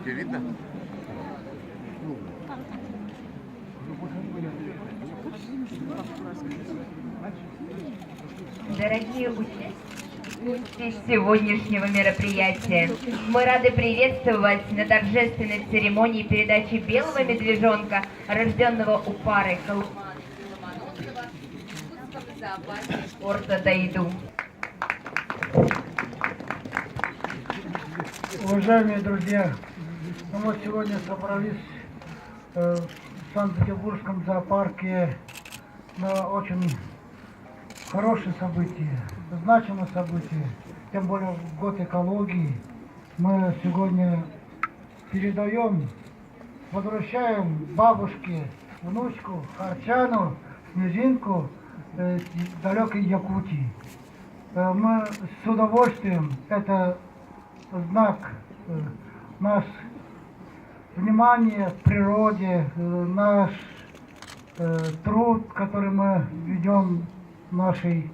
Тебе видно? Дорогие участники сегодняшнего мероприятия, мы рады приветствовать вас на торжественной церемонии передачи белого медвежонка, рожденного у пары Колумана-Ломоносова, в Иркутском зоопарке порта Дайду. Уважаемые друзья, мы сегодня собрались в Санкт-Петербургском зоопарке на очень хорошее событие, значимое событие, тем более в год экологии. Мы сегодня передаем, возвращаем бабушке, внучку, Арчану, Снежинку из далекой Якутии. Мы с удовольствием, это знак наш внимание к природе, наш труд, который мы ведем в нашей